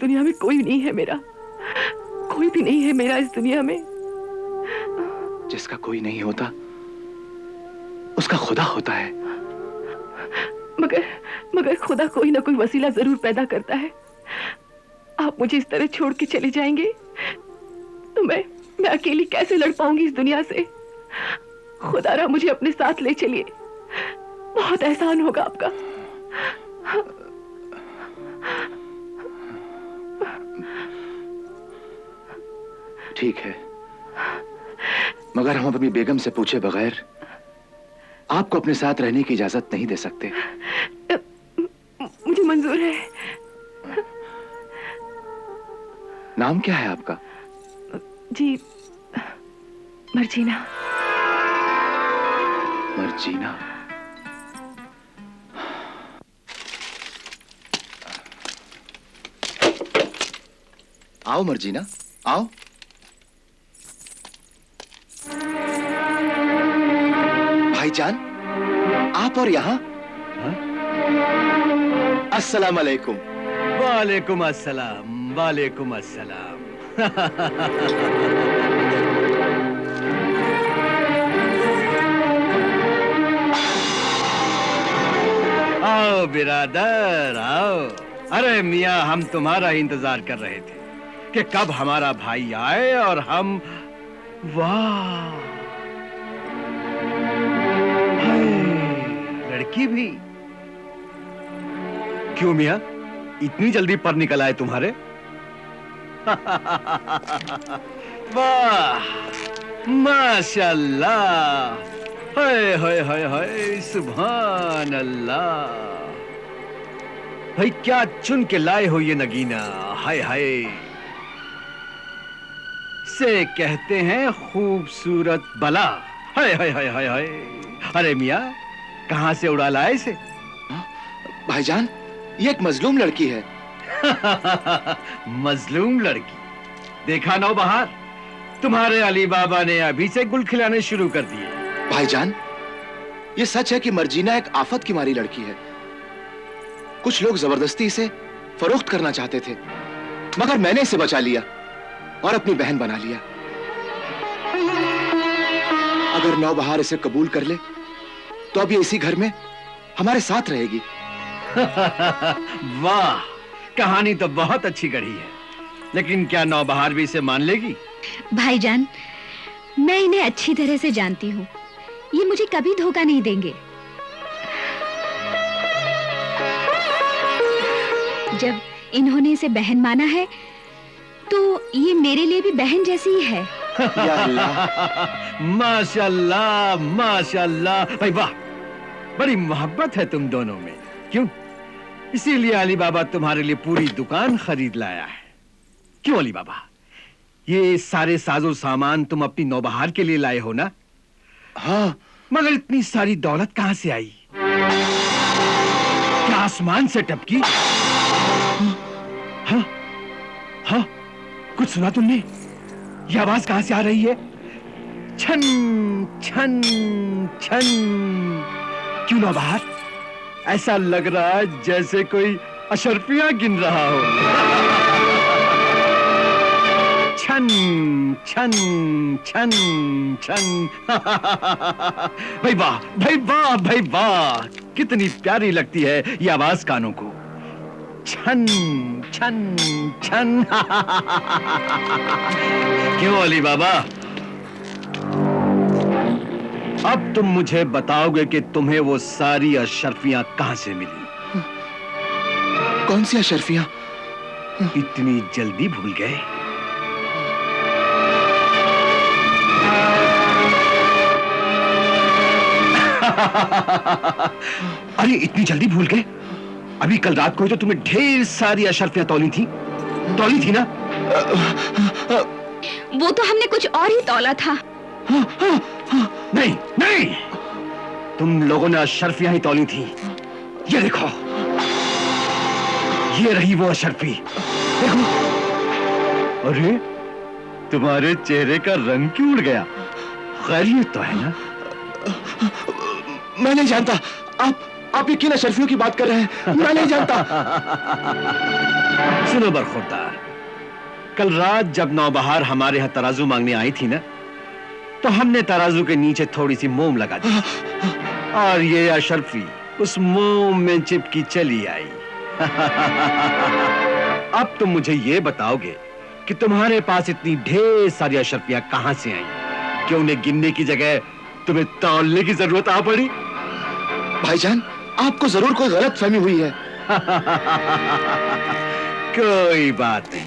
दुनिया में कोई नहीं है मेरा, कोई भी नहीं है मेरा इस दुनिया में। जिसका कोई नहीं होता उसका खुदा होता है। मगर खुदा कोई ना कोई वसीला जरूर पैदा करता है। आप मुझे इस तरह छोड़ के चले जाएंगे तो मैं अकेली कैसे लड़ पाऊंगी इस दुनिया से। खुदारा मुझे अपने साथ ले चलिए, बहुत एहसान होगा आपका। ठीक है, मगर हम अपनी बेगम से पूछे बगैर आपको अपने साथ रहने की इजाजत नहीं दे सकते। मुझे मंजूर है। नाम क्या है आपका? जी, मर्जीना। मर्जीना। आओ मर्जीना, आओ। भाईजान, आप और यहाँ? अस्सलाम अलैकुम। वालेकुम अस्सलाम, वालेकुम अस्सलाम। आओ बिरादर, आओ। अरे मियाँ, हम तुम्हारा इंतजार कर रहे थे कि कब हमारा भाई आए और हम। वाह, लड़की भी। क्यों मियाँ, इतनी जल्दी पर निकल आए तुम्हारे? वाह, माशाल्लाह, हाय हाय हाय हाय, सुभान अल्लाह। भाई क्या चुन के लाए हो ये नगीना, हाय हाय। से कहते हैं खूबसूरत बला, हाय हाय हाय हाय हाय। अरे मियाँ, कहां से उड़ा लाए इसे? भाईजान, ये एक मजलूम लड़की है। मजलूम लड़की? देखा नौबहार, तुम्हारे अली बाबा ने अभी से गुल खिलाने शुरू कर दिए। भाईजान, ये सच है कि मर्जीना एक आफत की मारी लड़की है। कुछ लोग जबरदस्ती इसे फरोख्त करना चाहते थे, मगर मैंने इसे बचा लिया और अपनी बहन बना लिया। अगर नौबहार इसे कबूल कर ले तो अब ये इसी घर में हमारे साथ रहेगी। वाह, कहानी तो बहुत अच्छी गढ़ी है, लेकिन क्या नौबहार भी इसे मान लेगी? भाईजान, मैं इन्हें अच्छी तरह से जानती हूँ, ये मुझे कभी धोखा नहीं देंगे। जब इन्होंने इसे बहन माना है तो ये मेरे लिए भी बहन जैसी ही है। या अल्लाह। माशाल्लाह माशाल्लाह, भाई वाह, बड़ी मोहब्बत है तुम दोनों में। क्यों? इसीलिए अली बाबा तुम्हारे लिए पूरी दुकान खरीद लाया है। क्यों अली बाबा, ये सारे साजो सामान तुम अपनी नौबहार के लिए लाए हो ना? हाँ। मगर इतनी सारी दौलत कहां से आई? क्या आसमान से टपकी? हाँ हाँ, कुछ सुना तुमने? ये आवाज कहां से आ रही है? छन छन छन। क्यों नौबहार, ऐसा लग रहा है जैसे कोई अशर्फियां गिन रहा हो। छन छन छन छन। भाई वाह, भाई वाह, भाई वाह, कितनी प्यारी लगती है ये आवाज कानों को। छन छन छन। क्यों अली बाबा, अब तुम मुझे बताओगे कि तुम्हें वो सारी अशर्फियां कहां से मिली? कौन सी अशर्फियां? इतनी जल्दी भूल गए? अरे इतनी जल्दी भूल गए? अभी कल रात को ही तो तुम्हें ढेर सारी अशर्फियां तौली थी ना? वो तो हमने कुछ और ही तौला था। नहीं नहीं, तुम लोगों ने अशर्फियां ही तौली थी। ये देखो, ये रही वो अशर्फी, देखो। अरे तुम्हारे चेहरे का रंग क्यों उड़ गया? खैरियत तो है ना? मैं नहीं जानता। आप ये किन अशरफियों की बात कर रहे हैं? मैं नहीं जानता। सुनो बरखुरदार, कल रात जब नौबहार हमारे यहाँ तराजू मांगने आई थी ना, तो हमने तराजू के नीचे थोड़ी सी मोम लगा दी और ये अशरफी उस मोम में चिपकी चली आई। अब तुम मुझे ये बताओगे कि तुम्हारे पास इतनी ढेर सारी अशरफियां कहां से आई कि उन्हें गिनने की जगह तुम्हें तौलने की जरूरत आ पड़ी? भाईजान, आपको जरूर कोई गलत फहमी हुई है। कोई बात नहीं,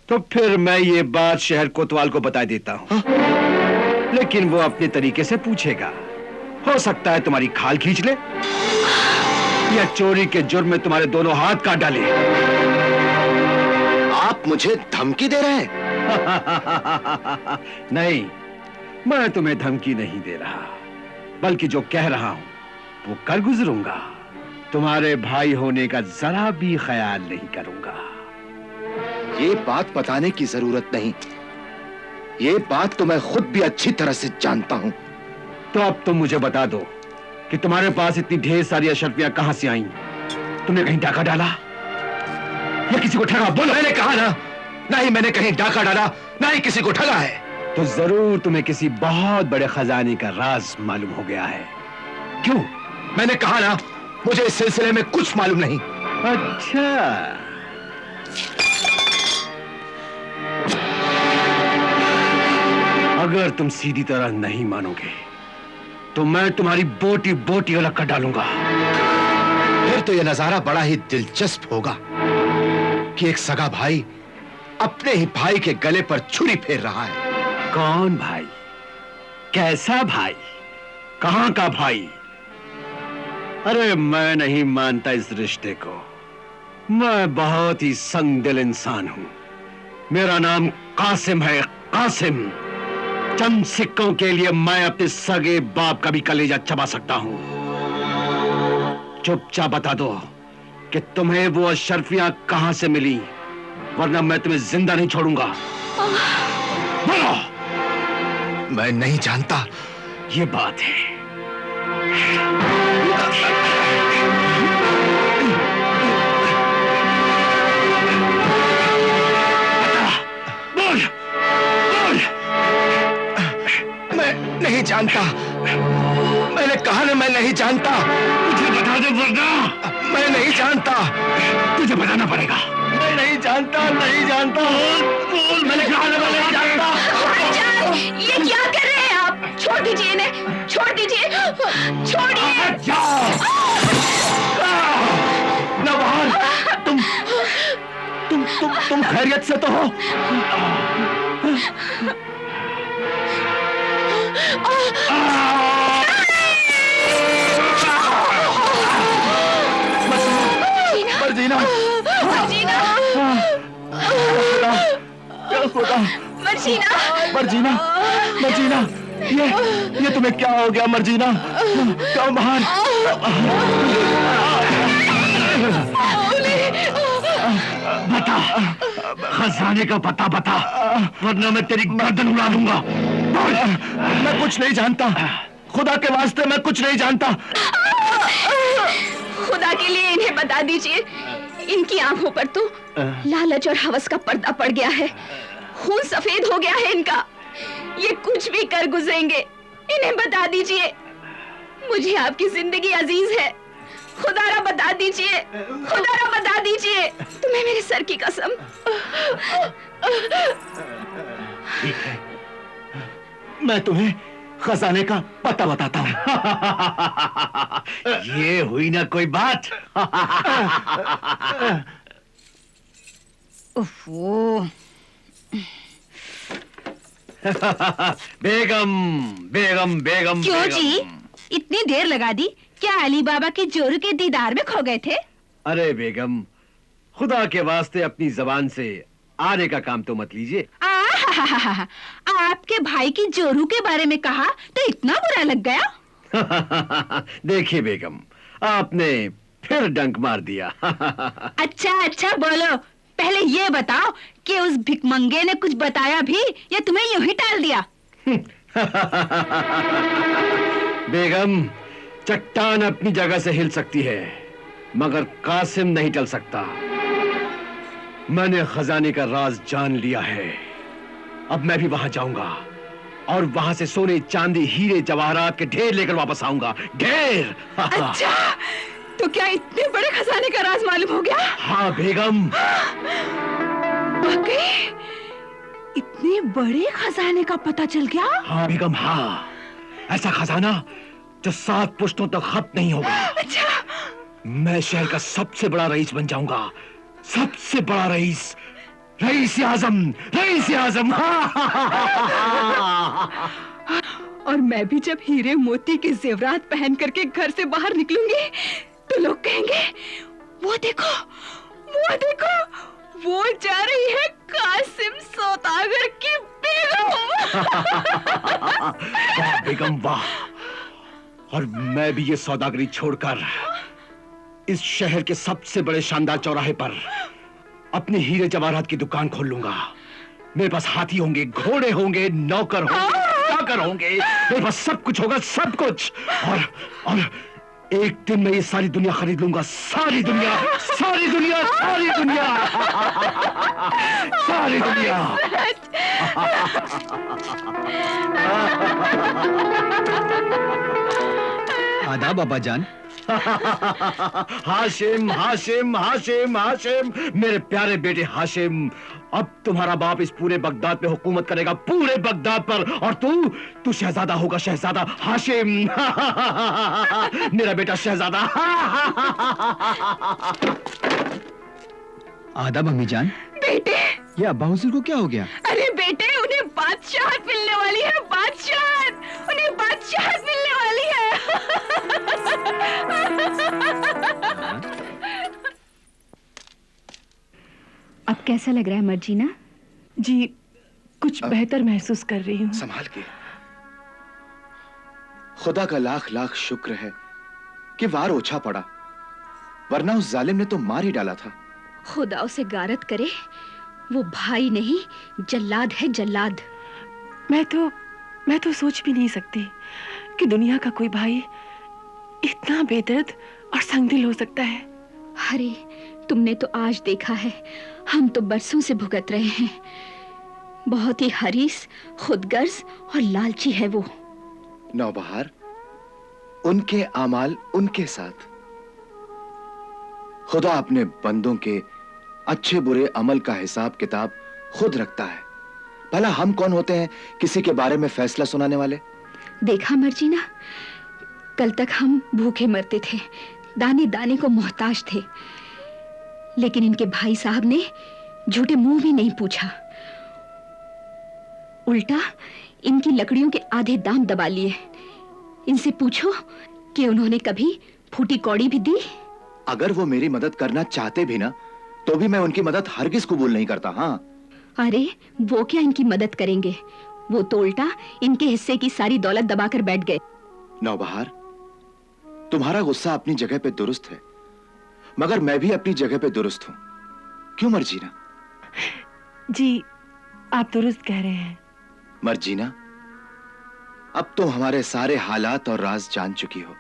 तो फिर मैं ये बात शहर कोतवाल को बता देता हूं। लेकिन वो अपने तरीके से पूछेगा। हो सकता है तुम्हारी खाल खींच ले या चोरी के जुर्म में तुम्हारे दोनों हाथ काट डाले। आप मुझे धमकी दे रहे हैं? नहीं, मैं तुम्हें धमकी नहीं दे रहा, बल्कि जो कह रहा हूं वो कर गुजरूंगा। तुम्हारे भाई होने का जरा भी ख्याल नहीं करूंगा। ये बात बताने की जरूरत नहीं, ये बात तो मैं खुद भी अच्छी तरह से जानता हूं। तो अब तुम मुझे बता दो कि तुम्हारे पास इतनी ढेर सारी अशरफियां कहां से आईं? तुमने कहीं डाका डाला या किसी को ठगा? बोलो। मैंने कहा ना, नहीं मैंने कहीं डाका डाला, ना ही किसी को ठगा है। तो जरूर तुम्हें किसी बहुत बड़े खजाने का राज मालूम हो गया है। क्यों? मैंने कहा ना, मुझे इस सिलसिले में कुछ मालूम नहीं। अच्छा, अगर तुम सीधी तरह नहीं मानोगे तो मैं तुम्हारी बोटी बोटी अलग कर डालूंगा। फिर तो यह नजारा बड़ा ही दिलचस्प होगा कि एक सगा भाई अपने ही भाई के गले पर छुरी फेर रहा है। कौन भाई? कैसा भाई? कहां का भाई? अरे मैं नहीं मानता इस रिश्ते को। मैं बहुत ही संगदिल इंसान हूं। मेरा नाम कासिम है, कासिम। चंद सिक्कों के लिए मैं अपने सगे बाप का भी कलेजा चबा सकता हूं। चुपचाप बता दो कि तुम्हें वो अशरफियां कहां से मिली, वरना मैं तुम्हें जिंदा नहीं छोड़ूंगा। बोलो। मैं नहीं जानता। ये बात है। बोल, बोल। मैं नहीं जानता। मैंने कहा ना, मैं नहीं जानता। मुझे बता दे वरना मैं नहीं जानता। तुझे बताना पड़ेगा। मैं नहीं जानता, नहीं जानता। बोल, मैंने कहा ना, मैं नहीं जानता। भाईजान, ये क्या कर रहे हैं आप? छोड़ दीजिए इन्हें, छोड़ दीजिए, छोड़िए। नौबहार, तुम खैरियत से तो हो? मर्जीना, मर्जीना, खुदा, मर्जीना, मर्जीना, मर्जीना, ये तुम्हें क्या हो गया मर्जीना? क्यों बाहर? बता, खजाने का पता बता, वरना मैं तेरी गर्दन उड़ा दूंगा। मैं कुछ नहीं जानता, खुदा के वास्ते मैं कुछ नहीं जानता। खुदा के लिए इन्हें बता दीजिए। इनकी आंखों पर तो लालच और हवस का पर्दा पड़ गया है। खून सफेद हो गया है इनका। ये कुछ भी कर गुजरेंगे। इन्हें बता दीजिए, मुझे आपकी जिंदगी अजीज है। खुदारा बता दीजिए, खुदारा बता दीजिए। तुम्हें मेरे सर की कसम। ठीक है, मैं तुम्हें खजाने का पता बताता हूं। ये हुई ना कोई बात। बेगम, बेगम, बेगम। क्यों बेगम। जी, इतनी देर लगा दी? क्या अली बाबा के जोरू के दीदार में खो गए थे? अरे बेगम, खुदा के वास्ते अपनी जबान से आने का काम तो मत लीजिए। आपके भाई की जोरू के बारे में कहा तो इतना बुरा लग गया? देखिए बेगम, आपने फिर डंक मार दिया। अच्छा अच्छा, बोलो। पहले ये बताओ कि उस भिकमंगे ने कुछ बताया भी या तुम्हें यूं ही टाल दिया? बेगम, चट्टान अपनी जगह से हिल सकती है, मगर कासिम नहीं टल सकता। मैंने खजाने का राज जान लिया है। अब मैं भी वहां जाऊंगा और वहां से सोने, चांदी, हीरे, जवाहरात के ढेर लेकर वापस आऊंगा। ढेर। अच्छा, तो क्या इतने बड़े खजाने का राज मालूम हो गया? हाँ बेगम। वाकई इतने बड़े खजाने का पता चल गया? हाँ बेगम, हाँ। ऐसा खजाना जो 7 पुश्तों तक खत्म नहीं होगा। अच्छा। मैं शहर का सबसे बड़ा रईस बन जाऊंगा, सबसे बड़ा रईस, रईस आजम, रईस आजम। और मैं भी जब हीरे मोती के जेवरात पहन करके घर से बाहर निकलूंगी तो लोग कहेंगे, वो देखो, वो देखो, वो जा रही है कासिम सौदागर की बेगम। वाह बेगम वाह। और मैं भी ये सौदागरी छोड़कर इस शहर के सबसे बड़े शानदार चौराहे पर अपनी हीरे जवाहरात की दुकान खोल लूंगा। मेरे पास हाथी होंगे, घोड़े होंगे, नौकर होंगे, चाकर होंगे, मेरे पास सब कुछ होगा, सब कुछ। और एक दिन मैं ये सारी दुनिया खरीद लूंगा। सारी दुनिया, सारी दुनिया, सारी दुनिया, सारी दुनिया। आदाब अब्बा जान। हाशिम, हाशिम, हाशिम, हाशिम, मेरे प्यारे बेटे हाशिम, अब तुम्हारा बाप इस पूरे बगदाद पे हुकूमत करेगा, पूरे बगदाद पर। और तू शहजादा होगा, शहजादा हाशिम। मेरा बेटा शहजादा। आदाब अम्मी जान। बेटे, ये अब्बा हुजूर को क्या हो गया? अरे बेटे, उन्हें बादशाहत मिलने वाली है, बादशाहत, उन्हें बादशाहत मिलने वाली है। अब कैसा लग रहा है मर्जीना? जी, कुछ बेहतर महसूस कर रही हूँ। संभाल के। खुदा का लाख लाख शुक्र है कि वार ओछा पड़ा, वरना उस जालिम ने तो मार ही डाला था। खुदा उसे गारत करे, वो भाई नहीं जल्लाद है, जल्लाद। मैं तो सोच भी नहीं सकती कि दुनिया का कोई भाई इतना बेदर्द और संगदिल हो सकता है। अरे तुमने तो आज देखा है, हम तो बरसों से भुगत रहे हैं। बहुत ही हरीस, खुदगर्ज और लालची है वो। नौबहार, उनके आमाल उनके साथ। खुदा अपने बंदों के अच्छे बुरे अमल का हिसाब किताब खुद रखता है। भला हम कौन होते हैं किसी के बारे में फैसला सुनाने वाले? देखा मर्जीना, कल तक हम भूखे मरते थे, दाने दाने को मोहताज थे, लेकिन इनके भाई साहब ने झूठे मुंह भी नहीं पूछा, उल्टा इनकी लकड़ियों के आधे दाम दबा लिए। इनसे पूछो कि उन्होंने कभी फूटी कौड़ी भी दी? अगर वो मेरी मदद करना चाहते भी ना, तो भी मैं उनकी मदद हरगिज कबूल नहीं करता। हाँ, अरे वो क्या इनकी मदद करेंगे, वो तो उल्टा इनके हिस्से की सारी दौलत दबाकर बैठ गए। नौबहार, तुम्हारा गुस्सा अपनी जगह पे दुरुस्त है, मगर मैं भी अपनी जगह पे दुरुस्त हूं। क्यों मर्जीना? जी, आप दुरुस्त कह रहे हैं। मर्जीना, अब तुम हमारे सारे हालात और राज जान चुकी हो।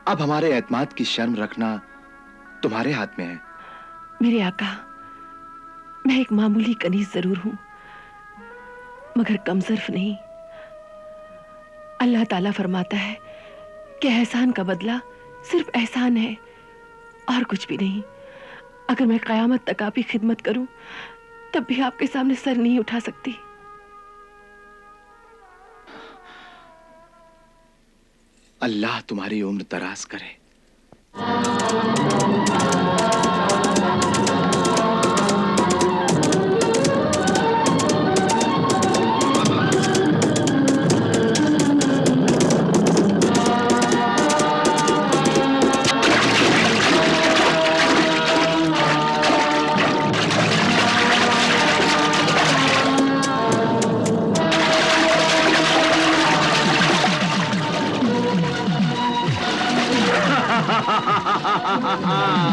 अब हमारे एतमाद की शर्म रखना तुम्हारे हाथ में है। मेरे आका, मैं एक मामूली कनीज जरूर हूं, मगर कमजोर नहीं। अल्लाह ताला फरमाता है कि एहसान का बदला सिर्फ एहसान है और कुछ भी नहीं। अगर मैं कयामत तक आपकी खिदमत करूं, तब भी आपके सामने सर नहीं उठा सकती। अल्लाह तुम्हारी उम्र दराज करे।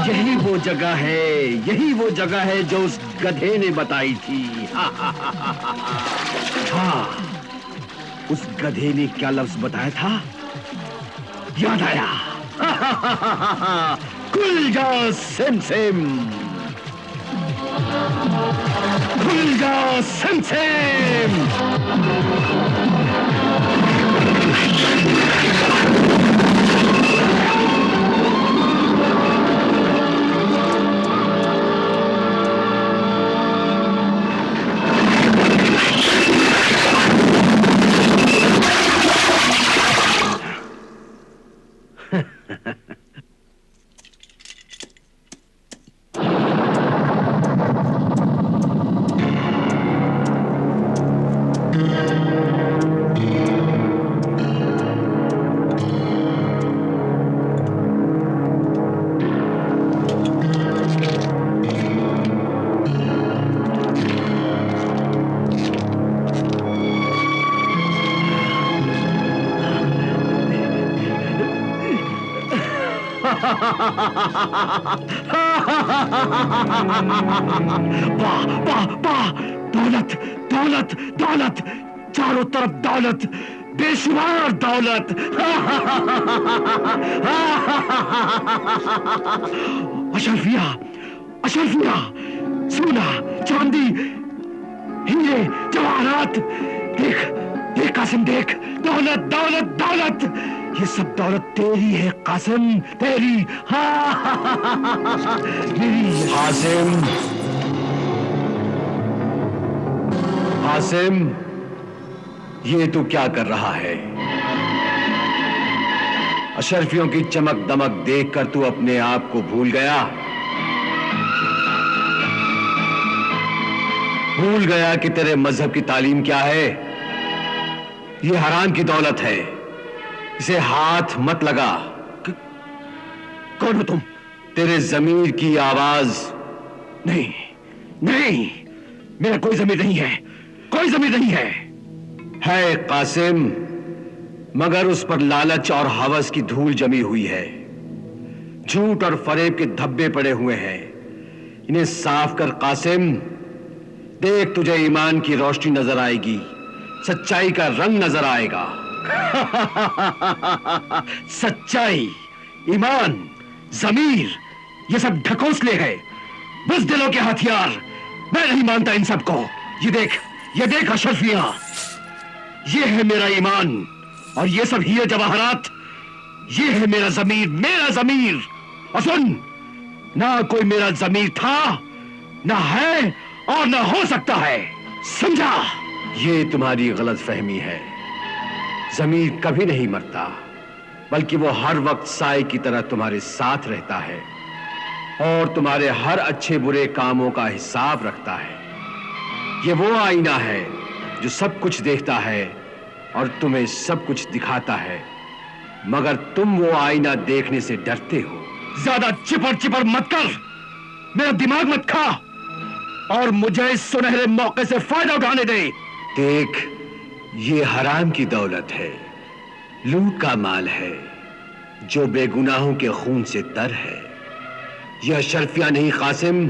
यही वो जगह है, यही वो जगह है जो उस गधे ने बताई थी। हाँ, उस गधे ने क्या लफ्ज बताया था? याद आया। खुल जाओ सिम सिम, खुल जाओ सिम सिम। वाह वाह वाह, दौलत दौलत दौलत, चारों तरफ दौलत, बेशुमार दौलत। अशरफिया अशरफिया, सोना चांदी हीरे जवाहरात, देख देख कासिम देख, दौलत दौलत दौलत, ये सब दौलत तेरी है कासिम, तेरी। मेरी कासिम, कासिम, ये तू क्या कर रहा है? अशरफियों की चमक दमक देखकर तू अपने आप को भूल गया? भूल गया कि तेरे मजहब की तालीम क्या है? ये हराम की दौलत है, इसे हाथ मत लगा। कौन हो तुम? तेरे जमीर की आवाज। नहीं नहीं, मेरा कोई जमीर नहीं है, कोई जमीर नहीं है कासिम, मगर उस पर लालच और हवस की धूल जमी हुई है, झूठ और फरेब के धब्बे पड़े हुए हैं। इन्हें साफ कर कासिम, देख तुझे ईमान की रोशनी नजर आएगी, सच्चाई का रंग नजर आएगा। सच्चाई, ईमान, जमीर, ये सब ढकोसले हैं, बुज़दिलों के हथियार। मैं नहीं मानता इन सब को। ये देख अशरफिया, ये है मेरा ईमान, और ये सब हीरे जवाहरात, ये है मेरा जमीर, मेरा जमीर। और सुन, ना कोई मेरा जमीर था, ना है, और ना हो सकता है, समझा? ये तुम्हारी गलत फहमी है। जमीर कभी नहीं मरता, बल्कि वो हर वक्त साए की तरह तुम्हारे साथ रहता है और तुम्हारे हर अच्छे बुरे कामों का हिसाब रखता है। ये वो आईना है जो सब कुछ देखता है और तुम्हें सब कुछ दिखाता है, मगर तुम वो आईना देखने से डरते हो। ज्यादा चिपर चिपर मत कर, मेरा दिमाग मत खा, और मुझे इस सुनहरे मौके से फायदा उठाने दे। देख, ये हराम की दौलत है, लूट का माल है, जो बेगुनाहों के खून से तर है। यह शर्फिया नहीं कासिम,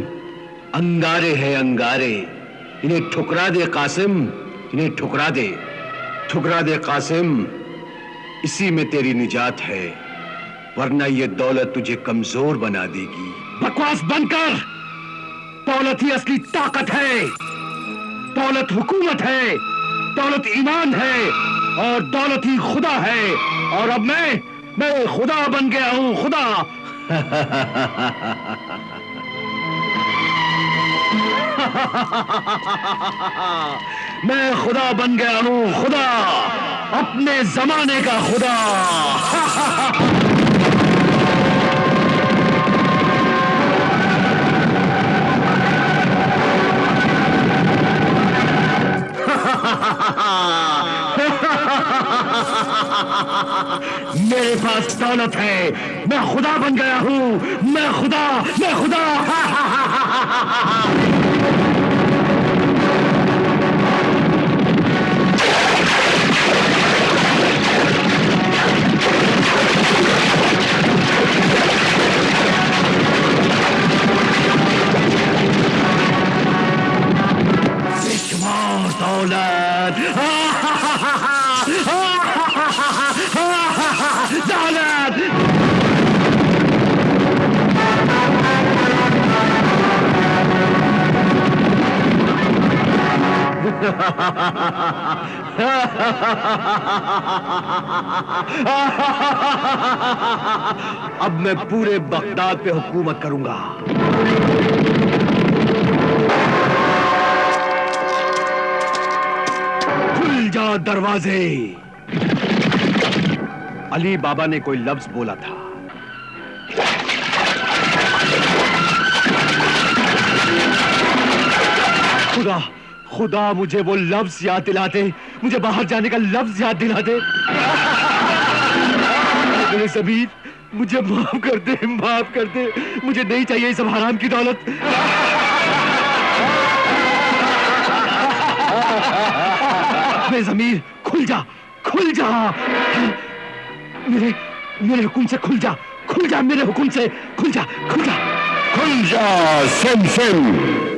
अंगारे हैं अंगारे। इन्हें ठुकरा दे कासिम, इन्हें ठुकरा दे, ठुकरा दे कासिम। इसी में तेरी निजात है, वरना यह दौलत तुझे कमजोर बना देगी। बकवास बंद कर। दौलत ही असली ताकत है, दौलत हुकूमत है, दौलत ईमान है, और दौलत ही खुदा है। और अब मैं खुदा बन गया हूं, खुदा। मैं खुदा बन गया हूं, खुदा, अपने जमाने का खुदा। मेरे पास दौलत है, मैं खुदा बन गया हूं, मैं खुदा, मैं खुदा। बेशुमार दौलत, दौलत। अब मैं पूरे बगदाद पे हुकूमत करूंगा। खुल जा दरवाजे। अली बाबा ने कोई लफ्ज बोला था। खुदा खुदा मुझे वो लफ्ज याद दिला दे, मुझे बाहर जाने का लफ्ज याद दिला दे। मेरे ज़मीर, मुझे माफ कर दे, माफ कर दे। मुझे नहीं चाहिए ये सब हराम की दौलत। मेरे ज़मीर खुल जा, खुल जा। मेरे मेरे हुक्म से खुल जा, खुल जा, मेरे हुक्म से खुल जा, खुल जा, खुल जा सिम सिम।